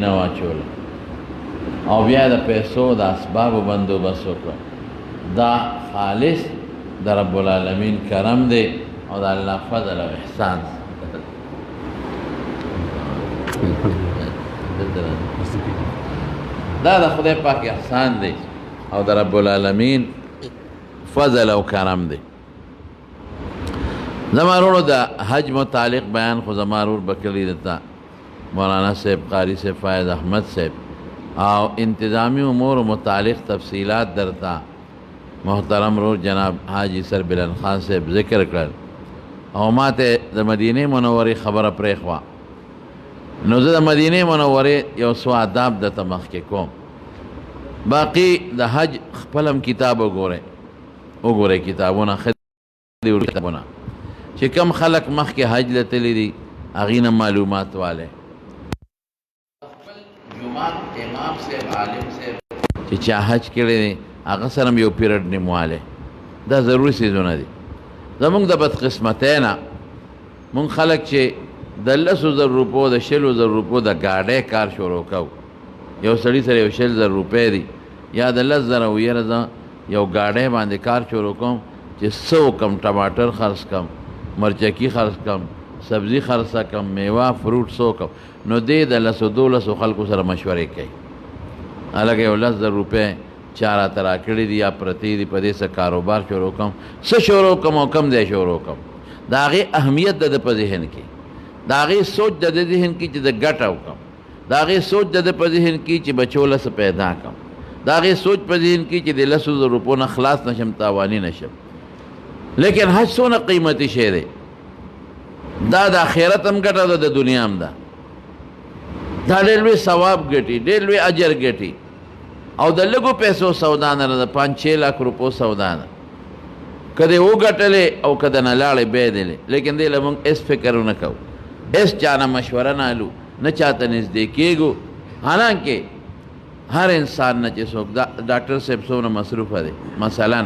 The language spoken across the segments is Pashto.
نه واچوله او بیا د پیسو د اسبابو بندوبست وکړه. دا خالص د رب العالمین کرم دی او د الله فضل او احسان. دا د خدای پاک احسان دی او د رب العالمین فضل او کرم دی. زما وروڼو د حج متعلق بیان خو زما ورور بکلی دتا مولانا صاحب قاری صاحب فائد احمد صاحب او انتظامی امور متعلق تفصیلات درتا محترم رور جناب حاجی سر بلند خان صاحب ذکر کړل او ماته د مدینه منورې خبره پرېښوا. نو زه د مدینه منورې یو څو آداب درته مخکې کوم. باقي د حج خپلم کتاب وګورئ کتابونه کتابونه چې کم خلق مخکې حج له تللی دي هغې نه معلومات والی جماعت امام صاحب عالم صاحب چې چا حج کړی دی هغه سره یو پیریډ نیموالی. دا ضروري څیزونه دي. زمونږ د بدقسمتۍ نه مونږ خلک چې د 100,000 روپو د 100,000 روپو د گاډۍ کار شروع کوو. یو سړي سره یو 100,000 روپۍ دي یا د 10,000 ویره زه یو گاډۍ باندې کار شروع کوم چې څه وکم ټماټر خرڅ کم مرچکي خرڅ کم سبزی خرڅه کم میوه فروټ څه وکم نو دې د 100-200 خلکو سره مشورې کوي هلکه یو 10,000 روپۍ چا راته راکړي دي یا پرتې دي په دې څه کاروبار شروع کم څه شروع کم او کم دی شروع کم. د هغې اهمیت د ده په ذهن کې د هغې سوچ د ده ذهن کې چې د ګټه وکم د هغې سوچ د ده په ذهن کې چې بچو له څه پیدا کم د هغې سوچ په ذهن کې چې د 100,000 روپو نه خلاص نشم تاواني نشم. لیکن حج څونه قیمتي شی دی. دا د آخرت هم ګټه ده د دنیا هم ده. دا ډېر لوی ثواب ګټي ډېر لوی اجر ګټي او د لږو پیسو سودا نه ده. 5-6 لاک روپو سودا ده. که دې وګټلې او که د نه لاړې بیا دلې لیکن دې له موږ هېڅ فکر ونه کوو هېڅ چا نه مشوره نه الو نه چاته نږدې کېږو. حالانکې هر انسان نه چې څوک ډاکټر صاحب څومره مصروفه دی مثلا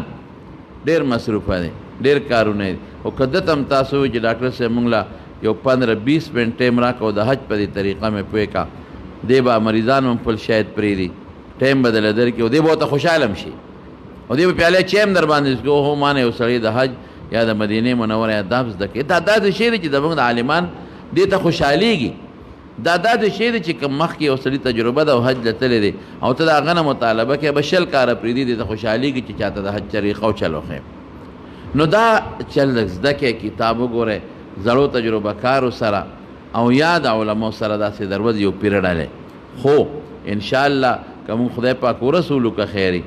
ډېر مصروفه دی ډېر کارونه دي او که دته هم تاسو وایي چې ډاکټر صاحب موږ له یو 15-20 منټ ټایم راکړه او د حج په دې طریقه مې پوه کا دې به مریضان هم خپل شاید پرېږدي ټایم به دله درکړي او دې به ورته خوشحاله هم شي او دې به پیالې چای هم در باندې وڅښي اوهو ما نه یو سړی د حج یا د مدینې منورې آداب زده کوي. دا داسې شی دی چې زموږ د عالمان دې ته خوشحالېږي. دا داسې شی دی چې کوم مخکې یو سړي تجربه ده او حج له تللی دی او ته د هغه نه مطالبه کوې به 100 کاره پرېږدي دې ته خوشحالېږي چې چاته د حج طریقه او چل وښیم. نو دا چل زده کې کتاب وګورئ زړو تجربه کارو سره او یا د علماو سره داسې دروز یو پیریډ هلی خو انشاءالله که مونږ خدای پاک ورسولو که خیري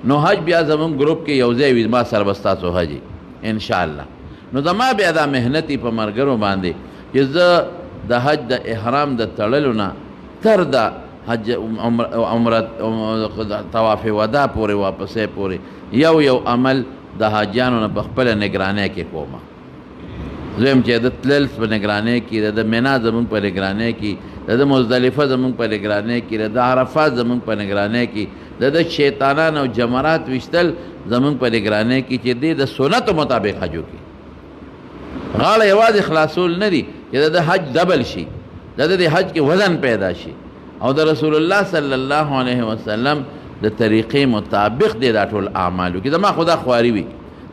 نو حج بیا زمونږ ګروپ کې یو ځای وي ما سره به ستاسو حجي انشاءالله. نو زما بیا دا محنتي په ملګرو باندې چې زه د حج د احرام د تړلو نه تر د حج عمره طواف ودا پورې واپسې پورې یو عمل د حاجیانو نه په خپله نګرانۍ کې کومه. زویم چې د تلل په نګرانۍ کې د منا زمونږ په نګرانۍ کې د مزدلفه زمونږ په نګرانۍ کې د عرفات زمونږ په نګرانۍ کې د شیطانان او جمرات ویشتل زمونږ په نګرانۍ کې چې دې د سنتو مطابق حج وکړي. غاړه یوازې خلاصول نه دي چې د حج ډبل شي د حج کې وزن پیدا شي او د رسول الله صلی الله علیه وسلم د طریقې مطابق دی دا ټول اعمالو کې زما خدا خواري وي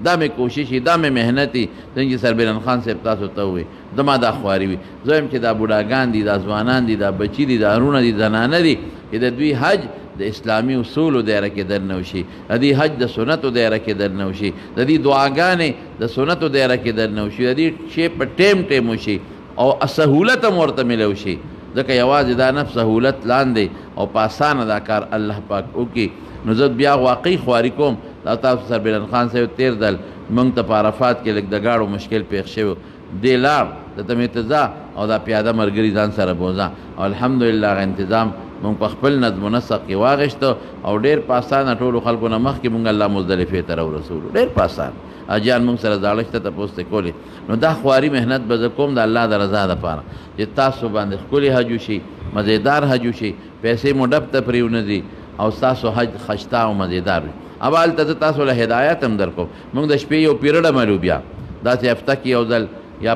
دا مې کوشش وي دا مې محنتي څنګه سربلند خان صاحب تاسو ته ووایي زما دا خواري وي. زه وایم چې دا بوډاګان دي دا ځوانان دي دا بچي دي دا هرونه دي زنانه دي چې د دوی حج د اسلامي اصولو دایره کې درنه وشي د دې حج د سنتو دایره کې درنه وشي د دې دعاګانې د سنتو دایره کې درنه وشي د دې شی په ټیم وشي او سهولت هم ورته میلو شي ځکه یوازې دا نفس سهولت لاندې او په اسانه دا کار الله پاک وکړي. نو زه بیا واقعي خواري کوم دا تاسو سربلند خان صاحب تیر دل موږ ته په عرفات کې لږ د گاړو مشکل پیښ شوی دې لاړ دته مې ته ځه او دا پیاده ملګري ځان سره بوځه او الحمدلله هغه انتظام مونږ په خپل نظم و نسق کې واغېسته او ډېر په اسانه ټولو خلکو نه مخکې مونږ الله مزدلفې ته راورسولو ډېر په اسان اجان مونږ سره زاړه شته تپوس ته کولې. نو دا خواري محنت به زه کوم د الله د رضا دپاره چې تاسو باندې ښکلي حج وشي مزېدار حج وشي پیسې مو ډب ته پرېونه دي او ستاسو حج خشته او مزېدار وي. اب هلته زه تاسو له هدایت هم در کوم. مونږ د شپې یو پیریډ عملو بیا داسې هفته کې یو ځل یا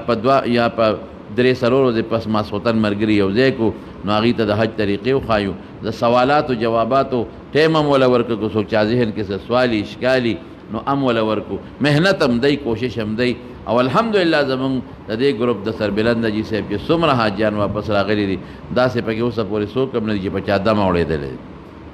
په درې څلور ورځې پس ماسخوتن ملګري یو ځای کو نو هغې ته د حج طریقې وښایو د سوالاتو جواباتو ټیم هم وله ورکړو که څوک چا ذهن کې څه سوالي اشکالي نو هم وله ورکو محنت هم دی کوشش هم دی او الحمدلله زمونږ د دې ګروپ د سربلند جي صاحب چې څومره حاجیان واپس راغلي دي داسې پکې اوسه پورې څوک هم نه دي چې په چا دم اوړېدلی دی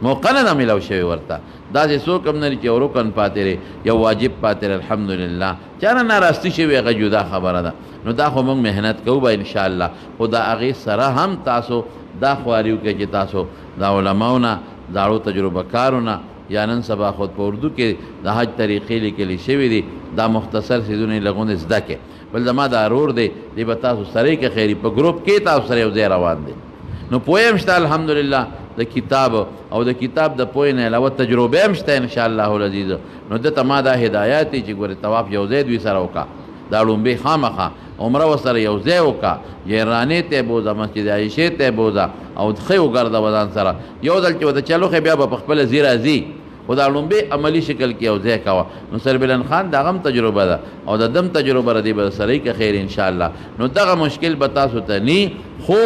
موقع نه ده میلاو شوې ورته داسې څوک هم نه دي چې یو رکن پاتې دی یو واجب پاتې دی الحمدلله چا نه ناراستي شوې هغه جدا خبره ده نو دا خو موږ محنت کوو به انشاءالله خو د هغې سره هم تاسو دا خواري وکړئ چې تاسو د علماو نه زاړو تجربه کارو نه یا نن سبا خود په اردو کې د حج طریقې لیکلي شوي دي دا مختصر څیزونه یې لږونه زده کړئ بل زما دا ورور دی دی به تاسو سره یې که خیري په ګروپ کې تاسو سره یو ځای روان دی نو پوهه هم شته الحمدلله د کتاب او د کتاب د پوهې نه علاوه تجربه هم شته انشاءالله العزیز نو دته ما دا هدایات دي چې ګورې طواف یو ځای دوی سره وکړه دا لومبې خامخا عمره ورسره یو ځای وکړه جیرانې ته یې بوځه مسجد عایشې ته یې بوځه او ښه وګرځه به ځان سره یو ځل چې ورته چلو خې بیا به په خپله ځي راځي خو دا لومبې عملي شکل کې یو ځای کوه نو سربلند خان د هغه هم تجربه ده او د دم تجربه ردی به سره یې که خیر انشاءالله نو دغه مشکل به تاسو ته نی خو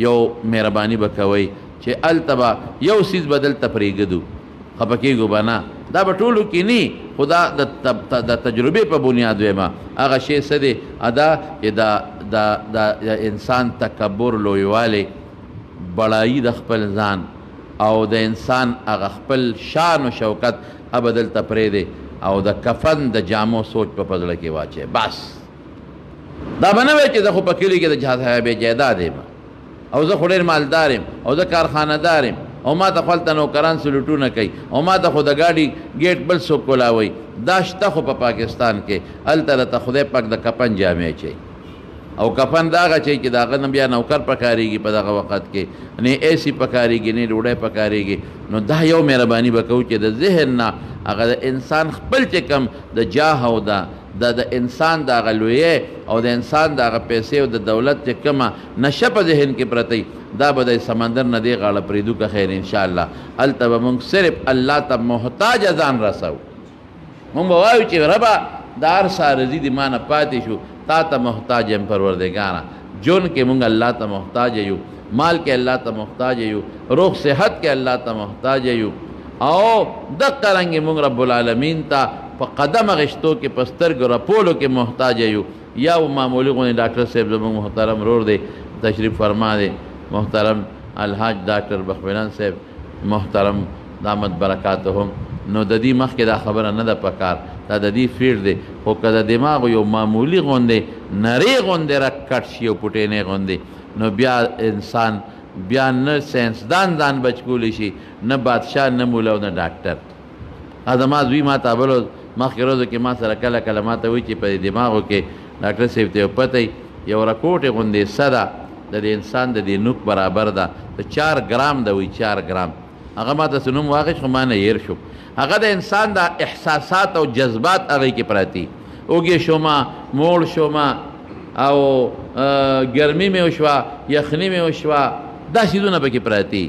یو مهرباني به کوئ چې هلته به یو څیز به دلته پرېږدو خفه کېږو به نه دا به ټولو کې نی خو دا د تجربې په بنیاد ویمه هغه شی څه دی ادا چې د انسان تکبر لویوالی بړایي د خپل ځان او د انسان هغه خپل شان و شوکت هغه دلته پرېږدی او د کفن د جامو سوچ په زړه کې واچوي بس دا به نه وایي چې زه خو په کلي کې د صاحب جایداد یم او زه خو ډېر مالدار یم او زه کارخانهدار یم او ما ته خو هلته نوکران سلوټونه کوي او ما ته خو د ګاډي ګیټ بل څوک کولاوي دا شته خو په پاکستان کې هلته راته خدای پاک د کفن جامې چي او کفن دا هغه چي چې د هغه نه بیا نوکر پکارېږي په دغه وخت کې نه اے سی پکارېږي نه ډوډۍ پکارېږي نو دا یو مهرباني به کوو چې د ذهن نه هغه د انسان خپل چې کم د جاه او د انسان د هغه لویې او د انسان د هغه پیسې او د دولت چې کومه نشه په ذهن کې پرته دا به د سمندر نه دی غاړه پرېږدو که خیر انشاءالله هلته به مونږ صرف الله ته محتاج ځان رسوو مونږ به وایو چې ربه د هر څه عرضي د ما نه پاتې شو تا ته محتاج یم پروردګاره جون کې مونږ الله ته محتاج یو مال کې الله ته محتاج یو روغ صحت کې الله ته محتاج یو او دقه رنګې مونږ رب العالمین ته په قدم غشتو کې په سترګو رپولو کې محتاج یو یا معمولی غونې ډاکټر صاحب زموږ محترم رور دی تشریف فرما دی محترم الحاج ډاکټر بخویلان صاحب محترم دامت برکاتهم نو د دې مخکې دا خبره نه ده پکار دا د دې فیلډ دی خو که د دماغ یو معمولی غوندې نرۍ غوندې راکټ شي او پوټینې غوندې نو بیا انسان بیا نه ساینسدان ځان بچ کولی شي نه بادشاه نه مولا او نه ډاکټر زما زوی ما ته بلو مخکې ورځو کې ما سره کله کله ما ته وایي چې په دماغو کې ډاکټر صاحب ته یو پته یو رکوټې غوندې حصه ده د انسان د دې نوک برابر ده د 4 ګرام ده وایي 4 ګرام هغه ما ته څه نوم واخیست خو ما نه هیر شو هغه د انسان د احساسات او جذبات هغې کې پراتی اوږې شومه موړ شومه او ګرمي مې وشوه یخني مې وشوه دا څیزونه پکې پراتی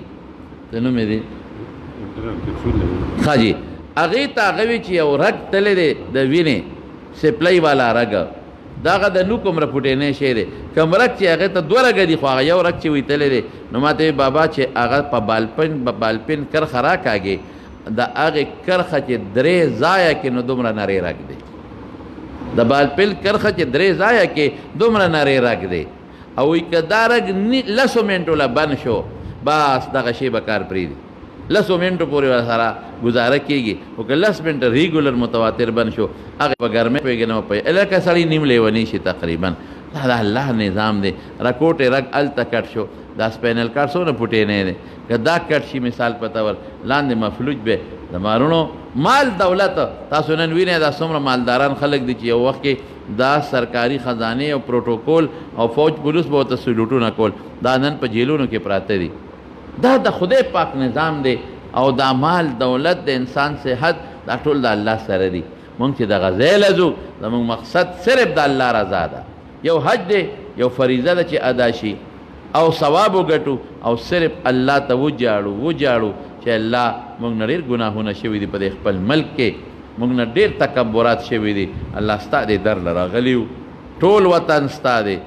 څه نوم یې دی ښه جي هغې ته هغه وي چې یو رګ تللی دی د وینې سپلۍ والا رګ دا هغه د نوک عمره پوټینی شی دی کوم رګ چې هغې ته 2 رګه دي خو هغه یو رګ چې وی تللی دی نو ما ته بابا چې هغه په بالپن کرخه راکاږي د هغې کرخه چې 3 ځایه کې نو دومره نری رګ دی د بالپل کرخه چې 3 ځایه کې دومره نری رګ دی او وایي که دا رګ 10 منټو له بند شو بس دغه شی به کار پرېږدي 10 منټو پورې ورسره ګزاره کېږي خو که 10 منټه ریګولر متواتر بند شو هغې په ګرمۍ پوهېږي نه به پوهېږي لکه سړی نیم لیونی شي تقریبا دا د الله نظام دی رکوټې رګ هلته کټ شو دا سپینل کارډ څونه پوټینی دی که دا کټ شي مثال په طور لاندې مفلوج به د مارونو مال دولت تاسو نن وینئ دا څومره مالداران خلک دي چې یو وخت کې دا سرکاري خزانې او پروټوکول او فوج پولیس به ورته سلوټونه کول دا نن په جیلونو کې پراته دي دا د خدای پاک نظام دی او دا مال دولت د انسان صحت دا ټول د الله سره دی مونږ چې دغه ځای له ځو زموږ مقصد صرف د الله رضا ده یو حج دی یو فریضه ده چې ادا شي او ثواب وګټو او صرف الله ته وجاړو چې الله موږ نه ډېر ګناهونه شوي دي په دې خپل ملک کې موږ نه ډېر تکبرات شوي دي الله ستا دې در له راغلي یو ټول وطن ستا دی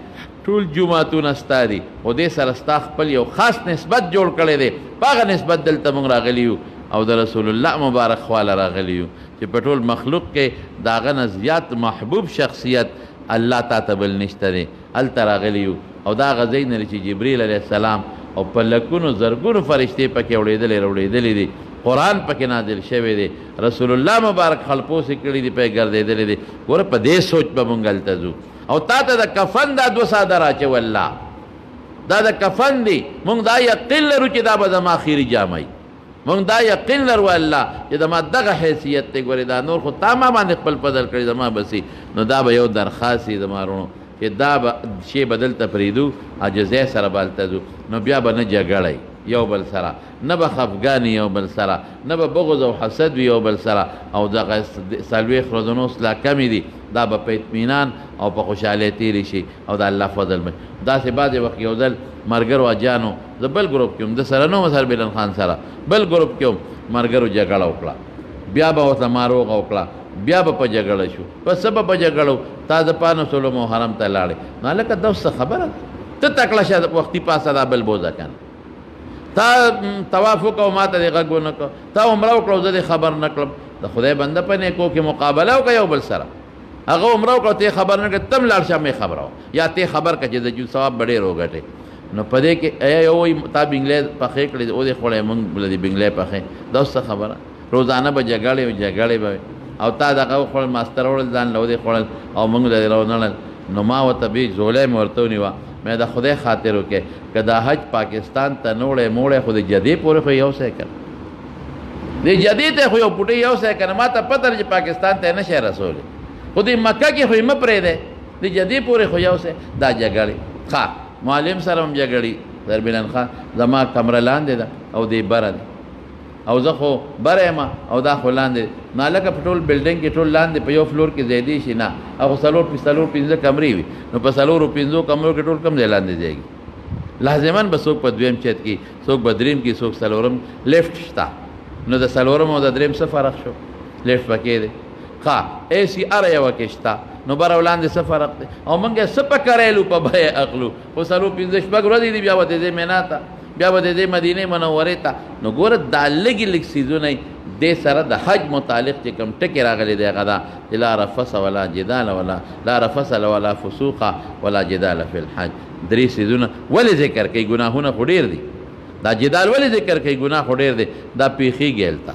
ټول جمعتون ستا دي خو دې سره ستا خپل یو خاص نسبت جوړ کړی دی په هغه نسبت دلته موږ راغلي یو او د رسول الله مبارک خواله راغلي یو چې په ټول مخلوق کې د هغه نه زیات محبوب شخصیت الله تا ته بل نشته دی هلته راغلي یو او دا هغه ځای نه چې جبریل علیه السلام او په لکونو زرګونو فرشتې پکې اورېدلې دي قرآن پکې نازل شوی دی رسول الله مبارک خلپوسې کړي دي پکې ګرځېدلې دي ګوره په دې سوچ به مونږ هلته ځو او تا ته د کفن دا 2 ساده راچو الله دا د کفن دی مونږ دا یقین لرو چې دا به زما اخري جامه وي مونږ دا یقین لرو الله چې زما دغه حیثیت دی ګورې دا نور خو تا ما باندې خپل فضل کړي زما بسي نو دا به یو درخواست وي زما وروڼو چې دا به شی به دلته پرېږدو عاجزۍ سره به هلته ځو نو بیا به نه جګړی یو بل سره نه به خفګانې یو بل سره نه به بغض او حسد وي یو بل سره او دغه 40 ورځنو اصلاح کمې دي دا به په اطمینان او په خوشحالۍ تېرې شي او د الله فضل به داسې بعضې وخت یو ځل مرګرو اجانو زه بل ګروپ کې وم د سره نه وم سر بلن خان سره بل ګروپ کې وم مرګرو جګړه وکړه بیا به ورته ماروغه وکړه بیا به په جګړه شو په څه به په جګړه تا د 500 محرم ته لاړې نو هلکه دا اوس څه خبره ته تکړه شه وختي پاسه دا بل بوځه که نه تا طواف وکړو ما ته دې غږ ونه کړو تا عمره وکړو زه دې خبر نه کړم د خدای بنده په نیکو کې مقابله وکړه یو بل سره هغه عمره وکړو ته خبر نه کړه تم لاړ شه مې خبره وه یا ته خبر کړه چې د جو ثواب به ډېر وګټې نو په دې کې یو وایي تا بنګلې پخې کړې او دې خوړی مونږ بله دې بنګلې پخې دا اوس څه خبره روزانه به جګړې به او تا دغه وخوړل ماستر وړل ځان له ودې خوړل او مونږ دې راونړل نو ما ورته بې زولی مې ورته ونیوه مې د خدای خاطر وکړې که دا حج پاکستان ته نوړی موړی خو د جدې پورې خو یو ځای کړه د جدې ته خو یو پوټۍ یو ځای کړه ما ته پته ده چې پاکستان ته یې نشی رسولی خو د مکه کې خو یې مه پرېږدی د جدې پورې خو یو ځای دا جګړې ښه معلم سره هم جګړې دربلن خان زما کمره لاندې ده او دې بره ده او زه خو بره یم او دا خو لاندې نو هلکه په ټول بلډنګ کې ټول لاندې په یو فلور کې ځایدی شي نه هغه 4 کمرې وي نو په 4 کمرو کې ټول کم ځای لاندې ځایږي لازما به څوک په 2م چت کې څوک په 3م کې څوک 4م لیفټ شته نو د 4م او د 3م څه فرق شو لیفټ پکې دی ښه اے سی هره یوه کې شته نو بره ولاندې څه فرق دی او موږ یې څه په کریلو په بیې اخلو خو 4 5 ورځې دي بیا به د دې مینا ته بیا به د دې مدینې منورې ته نو ګوره دا لږې لږ څیزونه دې سره د حج متعلق چې کوم ټکې راغلی دی هغه دا چې لا رفس ولا جدال ولا لا رفس ولا فسوق ولا جدال فی الحج 3 څیزونه ولې ذکر کوي ګناهونه خو ډېر دي دا جدال ولې ذکر کوي ګناه خو ډېر دی دا پیښیږي هلته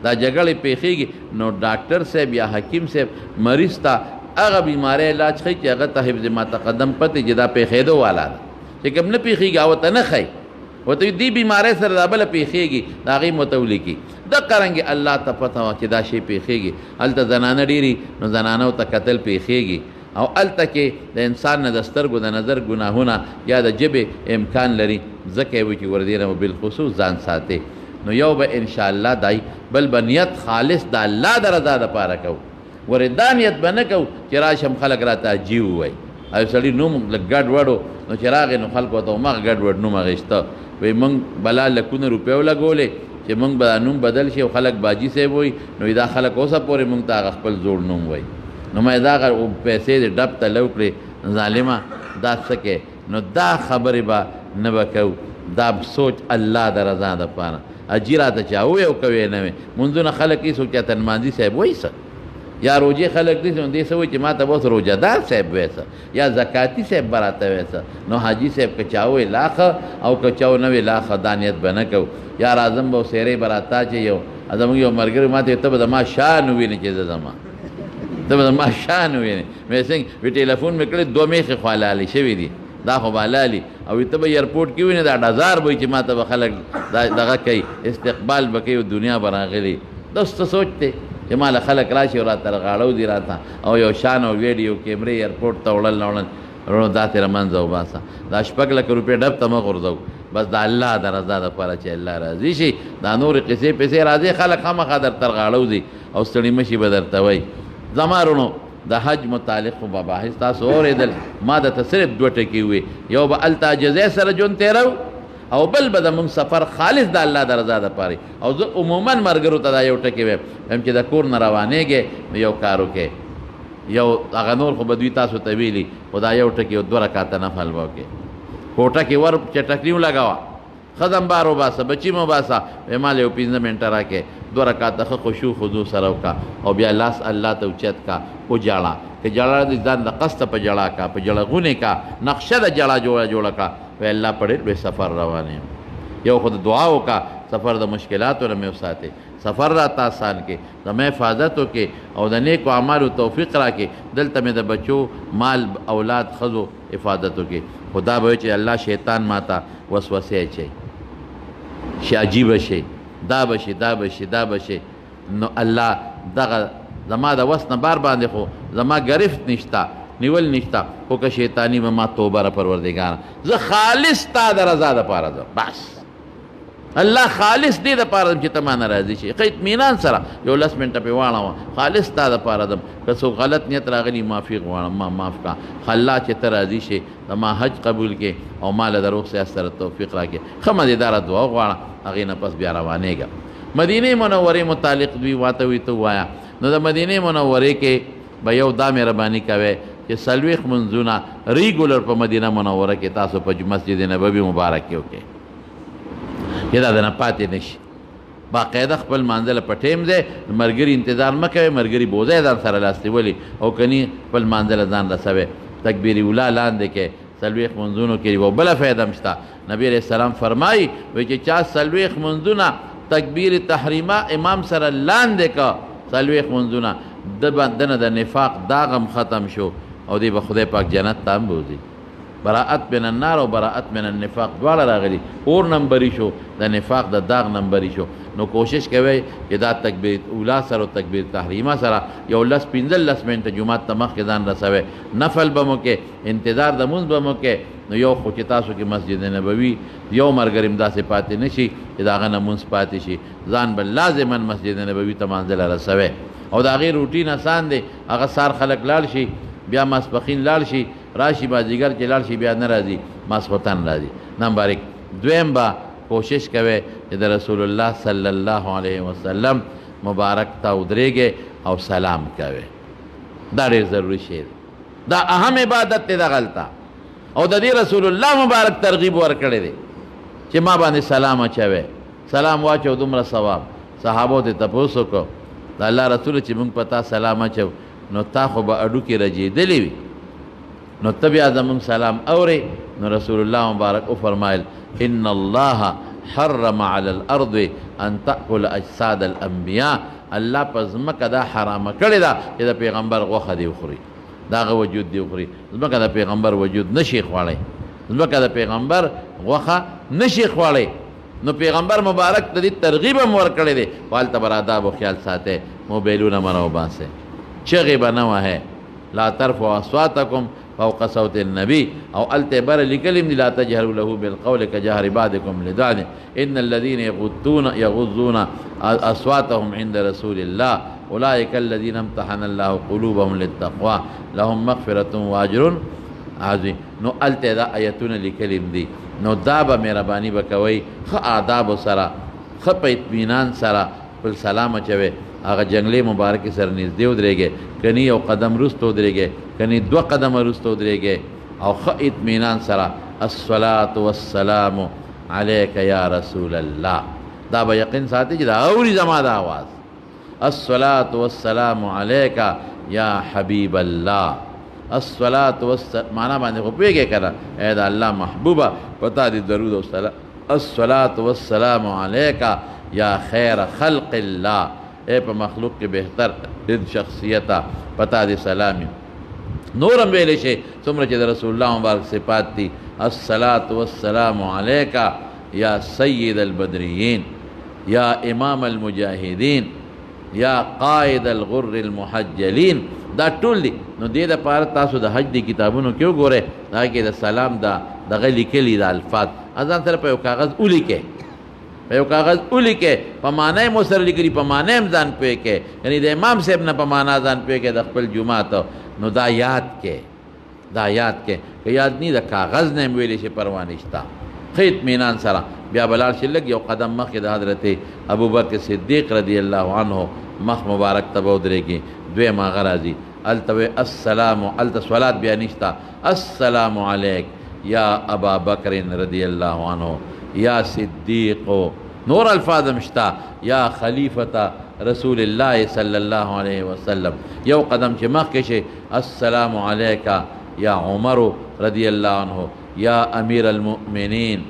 دا جګړې پیښیږي نو ډاکټر صاحب یا حکیم صاحب مریض ته هغه بیماری علاج ښیي چې هغه ته حفظ ما تقدم پته چې دا پیښېدو والا ده چې کوم نه پیښیږي هغه ته نه ښیي ورته دې بیماری سره دا بله پیښیږي د هغې متولي کي دقه رنګې الله ته پته وه چې دا شی پیښیږي هلته زنانه ډېري نو زنانو ته کتل پیښیږي او هلته کې د انسان نه د سترګو د نظر ګناهونه یا د ژبې امکان لري ځکه یې وایي چې ور دې نه بالخصوص ځان ساتې نو یو به انشاءالله دای بل به نیت خالص د الله د رضا دپاره کوو ورې دا نیت به نه کوو چې راشم خلک راته عجیب ووایي او سړي نوم لږ ګډ وډو نو چې راغې نو خلکو ته هماغه ګډ وډ نوم اخېسته وایي موږ بلا لکونه روپۍ ولګولې چې موږ به نوم بدل شي او خلک باجي صاحب وایي نو دا خلک اوسه پورې موږ ته هغه خپل زوړ نوم وایي نو مې دا پیسې د ډب ته لو کړې ظالمه دا څه کې نو دا خبرې به نه به کوو دا سوچ الله د رضا دپاره اجي راته چا ووایي او کوې نه وې منځونه خلک یې څوک چاته نمانځي صاحب وایي څه یا روجې خلک دي نو دې څه وایي چې ما ته به اوس روجهدار صاحب ویسه یا زکاتي صاحب به راته ویسه نو حاجي صاحب که چا ووایي لاښه او که چا ونه وایي لاښه دا نیت به نه کوو یا راځم به سیرې به راته چې یو زموږ یو ملګری ما ته ته به زما شاه نه وینې چې زه زما ته به زما شاه نه وینې مې څنګه وی ټلیفون مې کړی 2 میخې خوا لالې شوي دي دا خو به لالي او ته به ایرپورټ کې وینې دا ډزار به وي چې ما ته به خلک دغه کوي استقبال به کوي دنیا به راغلي دا څه سوچ دی چې ما له خلک راشي او راته رغاړو دي راته او یو شان او ویډیو کیمرې ایرپورټ ته وړل نه وړل ورو داسې رمنځه وباسه دا 6 لکه روپۍ ډب ته مه غورځو بس د الله د رضا دپاره چې الله راضي شي دا نورې قصې پیسې راځي خلک خامخا درته رغاړو دي او ستړي مشي به درته وایي زما رونو د حج متعلق خو مباحث تاسو اورېدل ما درته صرف 2 ټکي ووې یو به هلته عاجزۍ سره ژوند تېرو او بل به زموږ سفر خالص د الله د رضا دپاره او زه عموما ملګرو ته دا یو ټکي وایم چې د کور نه روانېږې نو یو کار وکړې یو هغه نور خو به دوی تاسو ته ویلي خو دا یو ټکي او 2 رکعته نفل به وکړې کوټه کې ور چټکري ولګوه ښه دمبار وباسه بچي مه وباسه ما له یو 15 منټه راکې 2 رکعته ښه خشوع خضوع سره وکړه او بیا لاس الله ته اوچت کا وجاړه که جړه دې ځان د قصد په جړه کا په جړغونې کا نقشه د جړه جوړه کا وی الله په ډېر لوی سفر روان یم یو خو د دعا وکړه سفر د مشکلاتو نه مې وساتې سفر راته آسان کې زما حفاظت وکړې او د نیکو اعمالو توفیق راکړې دلته مې د بچو مال اولاد ښځو حفاظت وکړې خدا به چې الله شیطان ماته وسوسې اچوي چې عجیبه شي دا بشي دا بشي دا بشي نو الله دغه زما د وس نه بار باندې خو زما گرفت نشته نیول نشته خو که شیطانی به ما توبه را پروردګار زه خالص تا د رضا دپاره ځم بس الله خالص دې دپاره ځم چې ته ما نه راضي شي ښه اطمینان سره یو 10 منټه پې واړوه خالص تا دپاره ځم که څوک غلط نیت راغلی معافي غواړم ما معاف کړه الله چې ته راضي شي زما حج قبول کې او ما له د روغ صحت سره توفیق راکړې ښه مزېداره دعا وغواړه هغې نه پس بیا روانېږه مدینې منورې متعلق دوی واته وي ته ووایه نو د مدینې منورې کې به یو دا مهرباني کوئ چې 40 منځونه ریګولر په مدینه منوره کې تاسو په مسجد نبوي مبارک کې وکړئ چې دا دنه پاتې نشي باقاعده خپل مانځله په ټیم دی ملګري انتظار مه کوئ ملګري بوځی ځان سره لاس نیولي او کني خپل مانځله ځان رسوئ تکبیر اولا لاندې کې 40 منځونو کې یوه بله فایده هم شته نبي علیه السلام فرمایي وایي چې چا 40 منځونه تکبیر تحریمه امام سره لاندې که 40 منځونه دنه د نفاق داغ هم ختم شو او دی به خدای پاک جنت ته هم بوځي براءت من النار او براءت من النفاق دواړه راغلي اور نمبري شو د نفاق د داغ نمبري شو نو کوشش کوئ چې دا تکبیر اولا سره او تکبیر تحریمه سره یو 10-15 منټه جمعات ته مخکې ځان رسوئ نفل به مو کې انتظار د مونځ به مو کې نو یو خو چې تاسو کې مسجد نبوي یو ملګری هم داسې پاتې نه شي چې د هغه نه مونځ پاتې شي ځان به لازما مسجد نبوي ته مانځله رسوئ او د هغې روټین اسان دی هغه سار خلک لاړ شي بیا ماسپخین لاړ شي راشي مازدیګر چې لاړ شي بیا نه راځي ماسخوتن راځي نمبر 1 دویم به کوشش کوئ چې د رسول الله صلی الله علیه وسلم مبارک ته ودرېږئ او سلام کوئ دا ډېر ضروري شی دی دا اهم عبادت دی دغلته او د دې رسول الله مبارک ترغیب ورکړی دی چې ما باندې سلام اچوئ سلام واچو دومره ثواب صحابو ته تپوس وکړو د الله رسول چې موږ په تا سلام اچو نو تا خو به اډوکې رجېدلې وي نو ته بیا زموږ سلام اورې نو رسول الله مبارک وفرمایل ان الله حرم على الارض ان تاكل اجساد الانبیاء الله په ځمکه دا حرامه کړې ده چې د پیغمبر غوښه دې وخوري د هغه وجود دې وخوري ځمکه د پیغمبر وجود نشي خوړی ځمکه د پیغمبر غوښه نشي خوړی نو پیغمبر مبارک ته دې ترغیب هم ورکړی دی خو هلته به آداب و خیال ساتئ موبایلونه مه راوباسئ چغې به نه وهئ لا ترفعوا اصواتکم فوق صوت النبي او التبر لكلم لا تجهروا له بالقول كجهر بعضكم لبعض ان الذين يغضون اصواتهم عند رسول الله اولئك الذين امتحن الله قلوبهم للتقوى لهم مغفرة واجر عظيم نو التدا آیتونه لیکلم دي نو دا به مهرباني وکوي خ آداب سره خ په اطمینان سره بل سلام اچوي هغه جنگلی مبارک سره نږدې ودرېږئ کني یو قدم وروسته ودرېږئ کني 2 قدم وروسته ودرېږئ او ښه اطمینان سره الصلاة والسلام علیک یا رسول الله دا به یقین ساتي چې دا اوري زما د اواز الصلاة والسلام علیک یا حبیب الله الصلاة والسلام معنا باندې خو پوهېږئ که نه ای د الله محبوبه پتا دې درود او سلام الصلاة والسلام علیک یا خیر خلق الله اے په مخلوق کې بهتر شخصیته پتا دې سلامي نورم ویلی شي څومره چې د رسول الله مبارک صفات دي الصلاة والسلام علیک یا سید البدریین یا امام المجاهدین یا قائد الغر المحجلین دا ټول دي نو دې دپاره تاسو د حج دی کتابونو کې وګورئ دا کې د سلام دغه لیکلي د الفاظ ځان سره په یو کاغذ ولیکئ په یو کاغذ ولیکئ په معنی مو سره لیکلي په معنی هم ځان پوه کړئ یعنی د امام صاحب نه په معنا ځان پوه کړئ د خپل جومات نو دا یاد کړئ دا یاد کړئ که یاد نه د کاغذ نه هم ویلی شي پروا نشته ښه اطمینان سره بیا به لاړ شي لږ یو قدم مخکې د حضرت ابوبکر صدیق رضی الله عنه مخ مبارک ته به ودرېږي دویم هغه راځي التوي السلام الت صلات بیا نشتا السلام علیک یا ابا بکر رضی اللہ عنہ یا صدیق نور الفاظ مشتا یا خلیفۃ رسول اللہ صلی اللہ علیہ وسلم یو قدم چې مخکې شي السلام علیکا یا عمر رضی اللہ عنہ یا امیر المؤمنین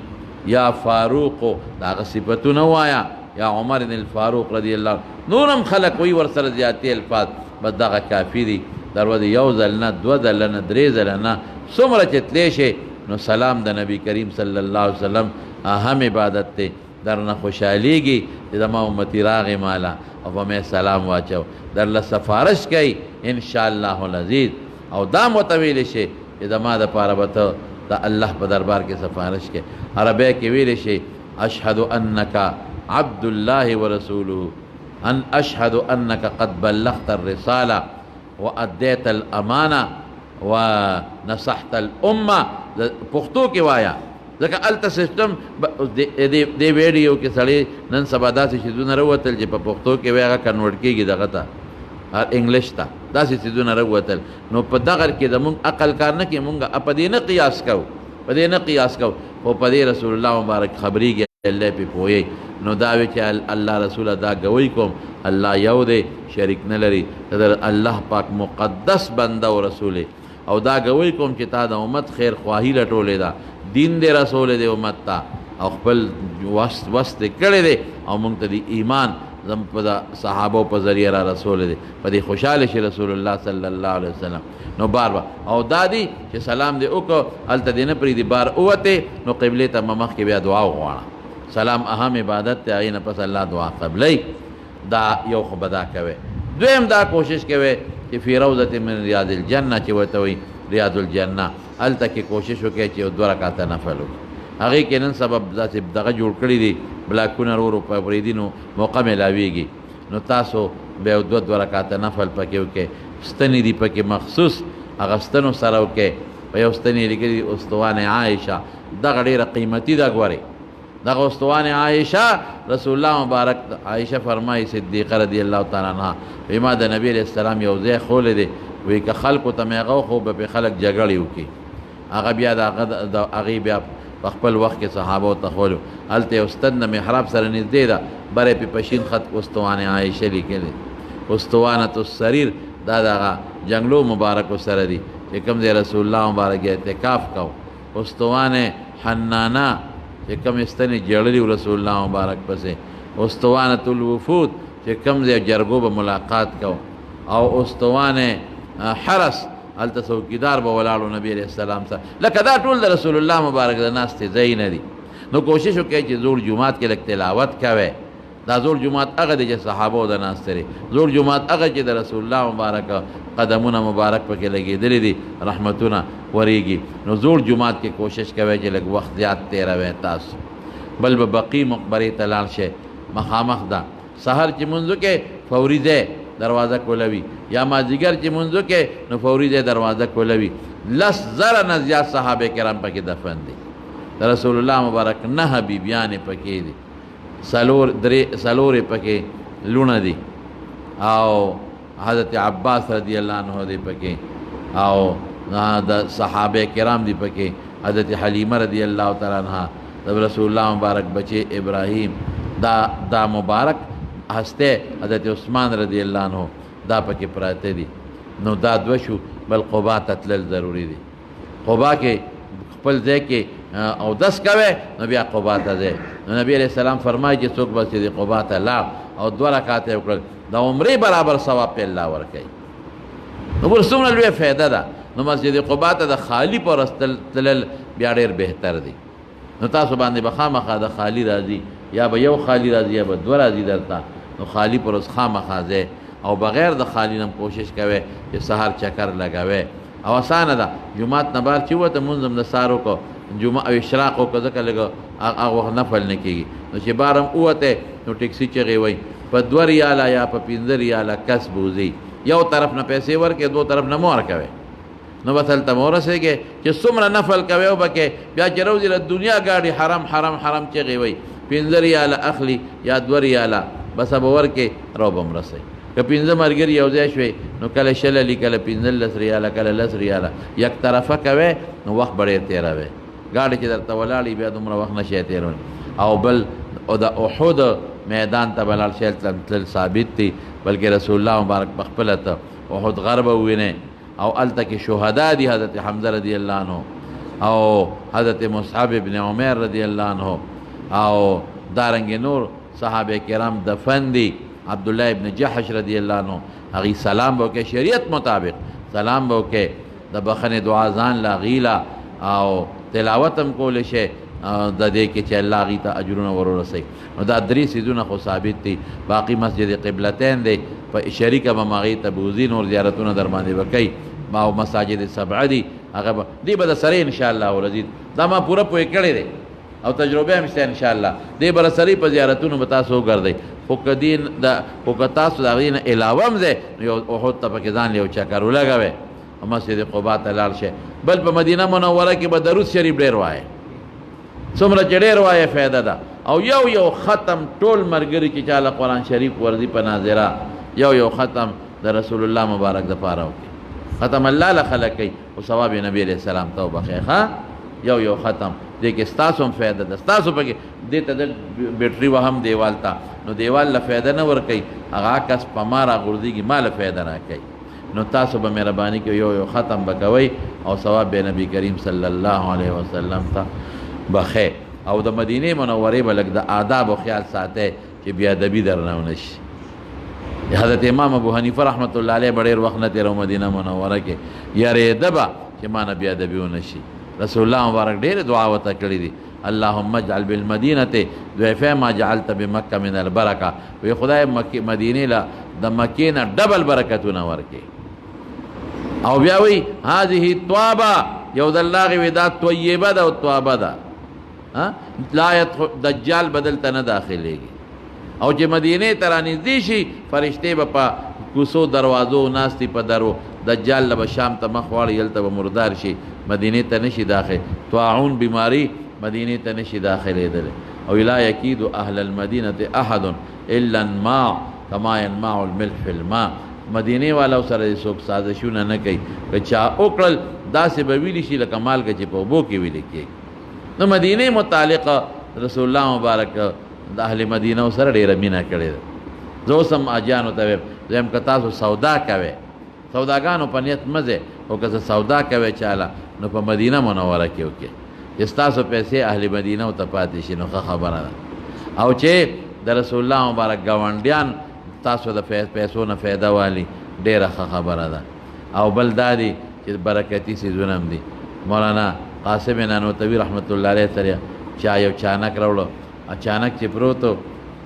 یا فاروق دا صفتونه وایا یا عمر الفاروق رضی اللہ عنہ نورم خلق وی ورسره زیاتی الفاظ بس دغه کافی دي دروازه یو ځل نه دو ځل نه درې ځل نه څومره چې تلی شي نو سلام د نبی کریم صلی الله علیه وسلم اهم عبادت دی درنه خوشحالیږي چې زما امتی راغی مالا او په مې سلام واچو درله سفارش کوي انشاءالله العزیز او دا متویل شي چې زما دپاره به ته د الله په دربار کې سفارش کوي عربی کې ویلی شي اشهد انک عبد الله ورسوله ان اشهد انک قد بلغت الرساله وادیت الامانه ونصحت الامه پښتو کې وایا ځکه الته سیستم دې ویډیو کې سړی نن سبا داسې شیزونه راوتل چې په پښتو کې وایي هغه کنورټ کېږي دغه ته انګلیش ته داسې شیزونه راوتل نو په دغه کې زمونږ عقل کار نه کوي مونږ په دې نه قیاس کوو په دې نه قیاس کوو خو په دې رسول الله مبارک خبرېږي الله پې پوهیږي نو دا وی چې الله رسوله دا گوی کوم الله یو دی شریک نه لري د الله پاک مقدس بنده او رسول او دا گوی کوم چې تا د امت خیر خواهی لټولې ده دین دی رسول دی امت ته او خپل وست کړی دی او موږ ته د ایمان زم په صحابو په ذریعه را رسول دی په دې خوشحاله شي رسول الله صلی الله علیه وسلم نو بار او دا دی چې سلام دی وکړو هلته دی نه پرېږدي بار ووتې نو قبلې ته مخکې بیا دعا وغواړه سلام اهم عبادت ته هغې نه پس الله دعا قبلی دا یو خو به دا کوي دویم دا کوشش کوي چې فی روضة من ریاض الجنه چې ورته وایي ریاض الجنه هلته کې کوشش وکړي چې 2 رکعته نفل وکړي هغې کې نن سبب داسې دغه جوړ کړي دي بلاکونه ورو په پرېږدي نو موقع میلاویږي نو تاسو بیا 2 رکعته نفل پکې وکړئ ستنې دي پکې مخصوص هغه ستنو سره وکړئ په یو ستنې لیکلي استوان عایشه دغه ډېره قیمتي ده ګورئ دغه استوان عایشه رسول الله مبارک عایشه فرمایي صدیقه رضی الله تعالی عنها وایي ما د نبی علیه السلام یو ځای خولی دی وایي که خلکو ته مې هغه خو به پې خلک جګړې وکړي هغه بیا د هغې بیا په خپل وخت کې صحابو ته خولو هلته یو ستن د محراب سره نږدې ده بره پې پشین خط استوان عایشه لیکلی استوانة السریر دا دغه جنګلو مبارکو سره دي چې کوم ځای رسول الله مبارک اعتکاف کو استوان حنانه چې کوم ستنې جړلي رسول الله مبارک پسې استوانة الوفود چې کوم ځای جرګو به ملاقات کو او استوان حرس هلته څوکیدار به ولاړو نبی علیه السلام سره لکه دا ټول د رسول الله مبارک د ناستې ځای نه دي نو کوشش وکړئ چې زوړ جومات کې لږ تلاوت کوئ دا زوړ جومات هغه دی چې صحابو د ناستې دی زوړ جومات هغه چې د رسول الله مبارک قدمونه مبارک پکې لګېدلي دي رحمتونه ورېږي نو زوړ جومات کې کوشش کوئ چې لږ وخت زیات تېروئ تاسو بل به بقي مقبرې ته لاړ شئ مخامخ ده سحر چې منځو کې فوري ځای دروازه کولوي یا مازدیګر چې منځو کې نو فوري ځای دروازه کولوي 10,000 نه زیات صحابه کرام پکې دفن دي د رسول الله مبارک 9 بیبیانې پکې دي سلورې پکې لونه دي او حضرت عباس رضی اللہ عنہ دی پکې او د صحابه کرام دی پکې حضرت حلیمه رضی اللہ تعالی عنہ د رسول الله مبارک بچے ابراہیم دا مبارک ہستے حضرت عثمان رضی اللہ عنہ دا پکې پراته دي نو دا دو شو بل قبا تتلل ضروری دي قبا کې خپل ځای کې او دس کوي نو بیا قبا ته ځئ نو نبی علیہ السلام فرمایي چې څوک به چې قبا ته لاړ او 2 رکعات یې وکړل د عمرې برابر ثواب پې الله ورکوي نو ګوره څومره لویه فایده ده نو مسجد قبا ته د خالي په ورځ تلل بیا ډېر بهتر دی نو تاسو باندې به خامخا د خالي راځي یا به یو خالي راځي یا به 2 راځي درته نو خالي پر ورځ خامخا ځئ او بغیر د خالي نه کوشش کوئ چې سهار چکر لګوئ او اسانه ده جومات نه بهر چې ووته مونځ هم د سهار وکړو جمعه او اشراق وکړه ځکه لږ هغه وخت نفل نه کېږي نو چې بار هم ووتی نو ټیکسي چغې وایي په 2 ریاله یا په 15 ریاله کس بوځي یو طرف نه پیسې ورکړې 2 طرف نه مه ورکوئ نو بس هلته مه ورسېږې چې څومره نفل کوئ او به کې بیا چې روځي له دنیا ګاډي حرام حرام حرام چغې وایي 15 ریاله اخلي یا 2 ریاله بس به ورکې رو به هم رسئ که 15 ملګري یو ځای شوي نو کله شل علی کله 15 ریاله کله 10 ریاله یک طرفه کوي نو وخت به ډېر تېروي. ګاډي چې درته ولاړي بیا دومره وخت نشي تېرولی. او بل او د احد میدان ته به لاړ شئ تلل ثابت دي، بلکې رسول الله مبارک په خپله ته احد غر به ووینئ او هلته کې شهدا دي، حضرت حمزه رضی الله عنه او حضرت مصعب ابن عمر رضی الله عنه او دارنګې نور صحابه کرام دفن دي. عبدالله ابن جحش رضی الله عنه هغې سلام به وکړي شریعت مطابق، سلام به وکړي، د بخښنې دعا ځان لا غیله او تلاوت هم کولی شي د دې کې چې الله هغې ته اجرونه ورورسوي. نو دا 3 څیزونه خو ثابت دي. باقي مسجد قبلتین دی په شریکه به م هغې ته بوځي، نور زیارتونه در باندې به کوي. او مساجد 7 دي هغه به دې به د سره انشاءالله ولزید. دا ما پوره پوهې کړی دی او تجربه هم شته انشاءالله. دې به سرې په زیارتونو به تاسو وګرځئ. خو که تاسو د هغې نه علاوه هم دی نو یو احد ته پکې ځان یو چکر ولګوئ او مسجد قبا ته لاړ شئ. بل په مدینه منوره کې به درود شریف ډېر وایئ، څومره چې ډېر وایې فایده ده. او یو ختم ټول ملګري چې چاله قرآن شریف ورځي په ناظره یو ختم د رسول الله مبارک دپاره وکړي. ختم الله له خلک کوي خو ثواب یې نبي علیه السلام ته وبخئ. ښه یو ختم دې کې ستاسو هم فایده ده. ستاسو پکې دې ته د بیټري وهم دیوال ته نو دیوال له فایده نه ورکوي، هغه کس په ما راغورځېږي ما له فایده راکوي. نو تاسو به مهرباني کوئ یو ختم به کوئ او ثواب به نبي کریم صلی الله علیه وسلم ته بخئ. او د مدینې منورې به لږ د آدابو خیال ساتئ چې بېادبي درنه ونه شي. حضرت امام ابو حنیفه رحمت الله علیه به ډېر وخت نه تېرو مدینه منوره کې، یارېده به چې ما نه بېادبي ونه شي. رسول الله مبارک ډېرې دعا ورته کړې دي. اللهم اجعل بالمدینة ضعف ما جعلت بمکه من البرکه. وی خدای مدینې له د مکې نه ډبل برکتونه ورکړي. او بیا وی هذه طوابه یو د الله غوي دا طیبه ده او طوابه ده. لا يدخل دجال بدل ته نه داخلېږي. او چې مدینې ته رانږدې شي فرشتې به په کوڅو دروازو ناستې په درو، دجال له به شام ته مخ واړي، هلته به مردار شي، مدینې ته نشي داخل. طاعون بیماری مدینې ته نشي داخلېدلی. او لا یکید اهل المدینة احد الا انماع کما ینماع الملح فی الماء. مدینې والاو سره څوک سازشونه نه کوي، که چا وکړل داسې به ویلی شي لکه مالګه چې په اوبو کې ویلې کېږي. نو مدینې متعلقه رسول الله مبارک د اهل مدینه سره ډېره مینه کړې ده. زه اوس هم اجیانو ته وایم که تاسو سودا کوئ، سوداګانو په نیت مه ځئ، خو که سودا کوئ چاله نو په مدینه منوره کې وکړئ چې ستاسو پیسې اهل مدینه ته پاتې شي. نو ښه خبره ده. او چې د رسول الله مبارک ګاونډیان تاسو د پیسو نه فایده والي ډېره ښه خبره ده. او بل دا دی چې برکتي څیزونه هم دي. مولانا قاسم نانوتوي رحمت الله علیه سره چا یو چانک راوړو، اچانک چې پروتو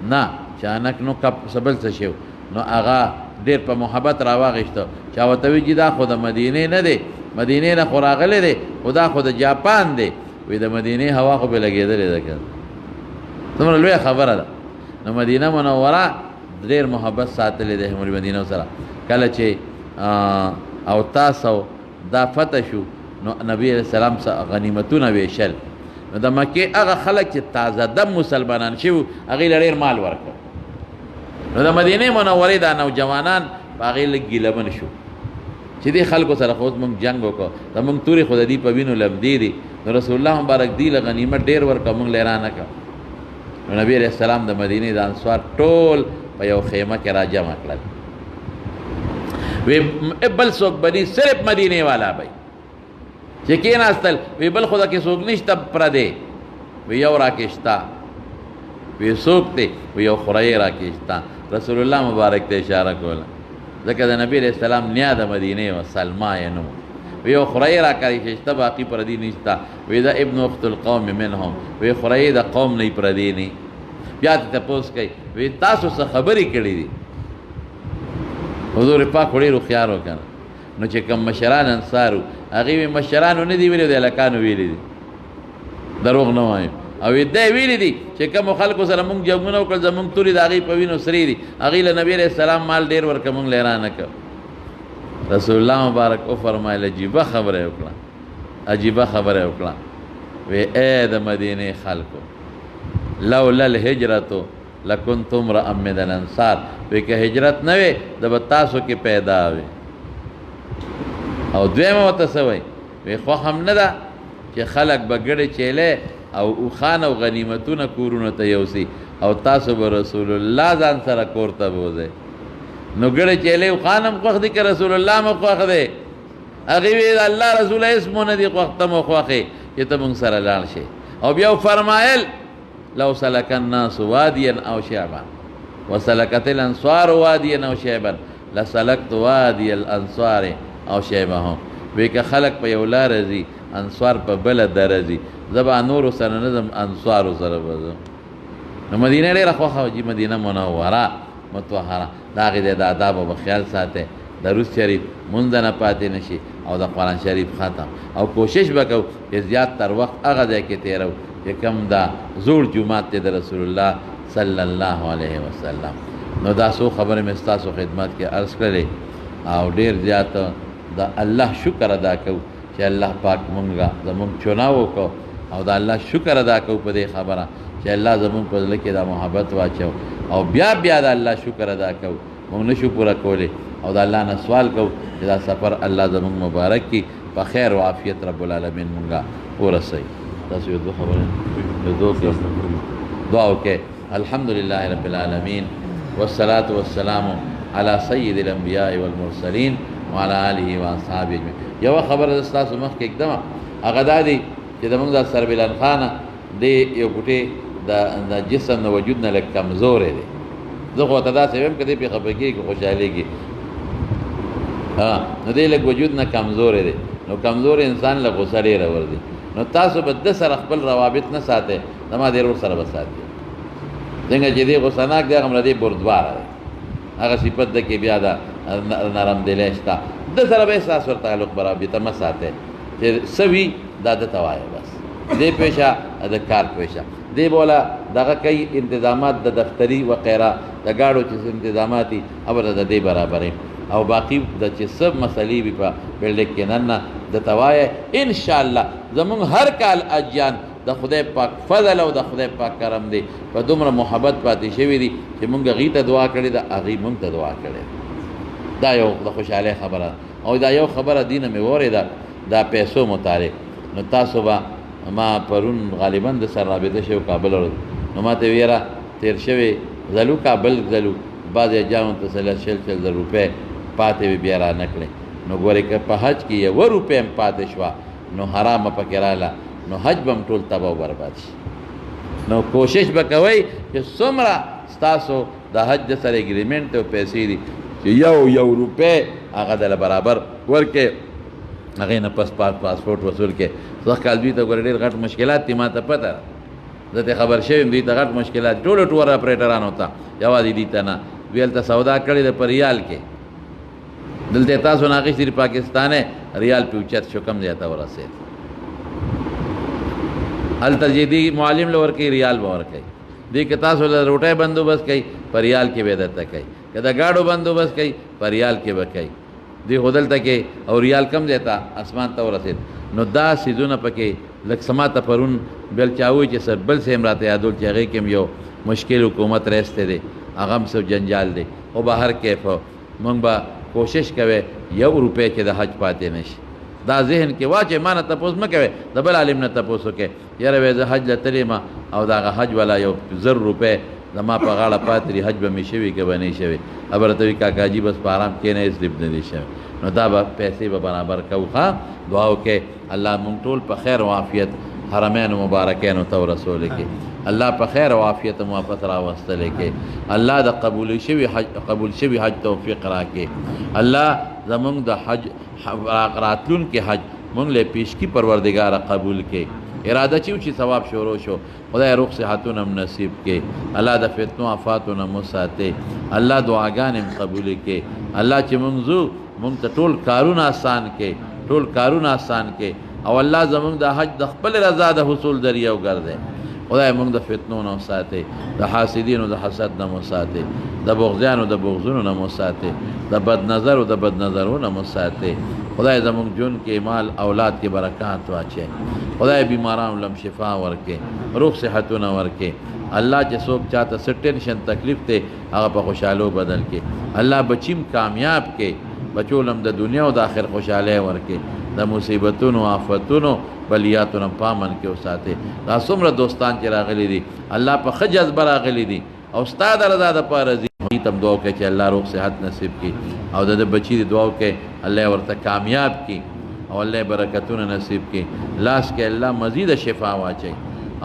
نه چانک نو کپ سبل څه شو نو هغه ډېر په محبت راواغېسته. چا ورته وي چې دا خو د مدینې نه دی، مدینې نه خو راغلی دی، خو دا خو د جاپان دی. وی د مدینې هوا خو به لګېدلې ده که څومره لویه خبره ده. نو مدینه منوره ډېر محبت ساتلی دی همري مدینه سره. کله چې او تاسو دا فتح شو نو نبی علیہ السلام غنیمتونه ویشل. نو د مکې هغه خلک چې تازه دم مسلمانان شوي هغې له ډېر مال ورکړ. نو د مدینې منورې دا نوجوانان په هغې لږ ګیلمن شو چې دې خلکو سره خو اوس مونږ جنګ وکړو، زمونږ تورې خو د دې په وینو لمدې دي. نو رسول الله مبارک دې له غنیمت ډېر ورکړه، مونږ له نه کړه. نو نبی علیہ السلام د مدینې د انصار ټول په یو خیمه کې را جمع کړل. وی بل څوک به ني صرف مدینې والا به چې کېناستل. وی بل خو دکې څوک نشته پردی. وی یو راکې شته. وی څوک دی؟ وی یو خورۍ راکې شته. رسول الله مبارک ته اشاره کوله ځکه د نبی علیہ السلام نیا د مدینې و سلما یې نوم. وی یو خورۍ راکې شته باقي پردي نشته. وی دا ابن اخت القوم منهم. وی خورۍ د قوم نه پردي نه. بیا ته تپوس کوي وی تاسو څه خبرې کړې دي؟ حضور پاک ډېر هوښیار و که نه. نو چې کوم مشران انصارو هغې وی مشرانو نه دي ویلي، د هلکانو ویلي دي، دروغ نه وایم. او دی ویلي دي چې کومو خلکو سره مونږ جنګونه وکړل زمونږ تورې د هغې په وینو سرې دي، هغې له نبي علیه السلام مال ډېر ورکړه، مونږ له یې رانه کړ. رسول الله مبارک وفرمایل عجیبه خبره یې وکړه، عجیبه خبره یې وکړه. وی ای د مدینې خلکو لولا الهجرة لکنتم امرأ من الانصار وی که هجرت نه وی د به تاسو کې پیدا وي. او دویمه ورته څه وایي وی خوښ هم نه ده چې خلک به ګډې چیلې او اوښان او غنیمتونه کورونو ته یوسي او تاسو به رسول الله ځان سره کور ته بوځئ. نو ګډې چیلې اوښان هم خوښ دي که رسول الله مو خوښ دی؟ هغې وی الله رسول هېڅ مو نه دي خوښ، ته مو خوښ یې چې ته مونږ سره لاړ شې. او بیا فرمایل لو سلک الناس وادیا او شعبا وسلکت الانصار وادیا او شعبا لسلکت وادی الانصار او شعبهم. وی که خلق په یو لاره ځي انصار په بله دره ځي، زه به نورو سره نه ځم انصارو سره به ځم. نو مدینه ډېره خوښه وه چې مدینه منوره مطهره د هغې د آدابو به خیال ساتئ، درود شریف مونځ نه پاتې نه شي او د قرآن شریف ختم. او کوشش به کوو چې زیات تر وخت هغه ځای کې تېرو چې کوم دا زوړ جومات دی د رسول الله صلی الله علیه وسلم. نو دا څو خبرې مې ستاسو خدمت کې عرض کړلې او ډېر زیات د الله شکر ادا کوو چې الله پاک مونږه زمونږ چناو وکړو او د الله شکر ادا کوو په دې خبره چې الله زمونږ په زړه کې دا محبت واچو او بیا بیا د الله شکر ادا کوو مونږ نشو پوره کولی او د الله نه سوال کوو چې دا سفر الله زمونږ مبارک کړي په خیر و عافیت رب العالمین مونږه ورسوي. تاسو یو دوه خبرې دعا وکړئ. الحمدلله رب العالمین والصلاة والسلام علی سید الانبیاء والمرسلین وعلى آله واصحابه اجمعین. یوه خبره ستاسو مخکې ږدمه هغه دا دی چې زمونږ دا سربلند خانه دی یو ګوټې د جسم د وجود نه لږ کمزوری دی. زه خو ورته داسې وایم که دی پرې خفه کېږي خوشحالېږي نو دی لږ وجود نه کمزوری دی. نو کمزور انسان له غصه ډېره ورځي. نو تاسو به ده سره خپل روابط نه ساتئ، زما دې ورور سره به ساتئ. څنګه چې دی غصناک دی هغومره دی بردباره دی، هغه صفت ده کې بیا د نرم دلی شته. ده سره به ستاسو ور تعلق برابطه مه ساتئ چې څه وي دا ده ته وایه بس. دې پیشه د کار پیشه دی بولا دغه کوي انتظامات د دفتري وغیره د ګاډو چې انتظامات دي هغه د دې برابرې او باقي د چې سب مسلې وي په بلډینګ کې نن نه د توایه ان شاء الله زمونږ هر کال اجیان د خدای پاک فضل او د خدای پاک کرم دی په دومره محبت پاتې شوي دي چې مونږ هغې ته دعا کړې ده هغې مونږ ته دعا کړې. دا یو د خوشحالۍ خبره او دا یو خبره دینه مې واورېده دا پیسو متعلق. نو تاسو به ما پرون غالبا د سر رابطه شوی کابل نو ما ته ویره تیر شوی ځلو کابل ځلو بعضې اجیانو ته شل زره روپۍ پاتې وي بیا را نه کړې. نو ګورې که په حج کې یوه روپۍ هم پاتې شوه نو حرامه پکې راله نو حج به هم ټول تباه و برباد شي. نو کوشش به کوئ چې څومره ستاسو د حج د سره اګریمنټ او پیسې دي چې یو روپۍ هغه دله برابر ورکې هغې نه پس پاسپورټ وصول کې. سخت کال دوی ته ګوره ډېر غټ مشکلات دي ما ته پته ده زه ته خبر شوی یم دوی ته غټ مشکلات ټولو ټور اپریټرانو ته یوازې دوی ته نه دوی هلته سودا کړې ده په ریال کې دلته تاسو نه اخیستي پاکستان ریال پې اوچت شو کم ځای ته ورسېد هلته چې دي معلم له ورکوي ریال به ورکوي دوی که تاسو له روټۍ بندوبست کوي په ریال کې به درته کوي که د ګاډو بندوبست کوي په ریال کې به کوي دوی خو دلته کې او ریال کم ځای ته اسمان ته ورسېد. نو دا څیزونه پکې لږ څه ما ته پرون بل چا ووایي چې سر بل څه هم راته یادول چې هغې کې هم یو مشکل حکومت راستی دی هغه هم څه جنجال دی خو به هر کیف موږ به کوشش کوئ یو روپۍ چې د حج پاتې نه شي. دا ذهن کې واچوئ ما نه تپوس مه کوئ د بل عالم نه تپوس وکړئ یاره وایي زه حج له تللی یم او د هغه حج والا یو 1000 روپۍ زما په غاړه پاتې دي حج به مې شوي که به نه شوي خبره ته وي کاکاجي بس په آرام کښېنه هېڅ لیب نه دي شوی. نو دا به پیسې به برابر کوو ښه دعا وکړئ الله مونږ ټول په خیر و عافیت حرمینو مبارکینو ته ورسولی کې الله په خیر و عافیت موافقت راوستلی کې الله د قبول شوي حج توفیق راکړي الله زمونږ د حج راتلونکي حج مونږ له پیشکي پروردګاره قبول کړي اراده چې ثواب شروع شو خدای روغ صحتونه هم نصیب کړي الله د فتنو آفاتونه مو ساتي الله دعاګانې هم قبولې کړي الله چې مونږ ځو مونږ ته ټول کارونه آسان کړي او الله زمونږ د حج د خپل رضا د حصول ذریعه وګرځي خدای مونږ د فتنو نه وساتي د حاسدینو د حسد نه مو ساتي د بغضیانو د بغضونو نه مو ساتي د بد نظرو د بد نظرونو نه مو ساتي خدای زمونږ ژوند کې مال اولاد کې برکات واچي خدای بیمارانو لم شفا ورکې روغ صحتونه ورکې الله چې څوک چاته څه ټینشن تکلیف ته هغه په خوشحالو بدل کې الله بچیم کامیاب کې بچو لم د دنیا او د آخر خوشاله ورکې د مصیبتونو آفتونو بلیاتونو پامن کې وساته دا څومره دوستان چې راغلي دي الله په ښه جذبه راغلي دي او استاد رضا د پاره دي تم دعا کوي چې الله روغ صحت نصیب کړي او د بچی دی دعا کوي الله ورته کامیاب کړي او الله برکتونه نصیب کړي لاس کې الله مزید شفا واچي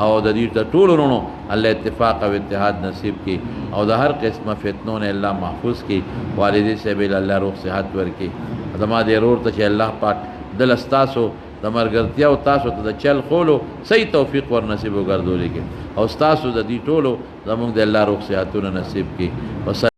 او د دې ته ټول ورونو الله اتفاق او اتحاد نصیب کړي او د هر قسمه فتنو نه الله محفوظ کړي والدې سبیل الله روغ صحت ورکړي زما دې ورور ته چې الله پاک دل استاسو د مرګرتیا او تاسو ته د چل خولو صحیح توفیق ور نصیب وګرځولې کې او تاسو د دې ټولو زموږ د الله روغ صحتونه نصیب کړي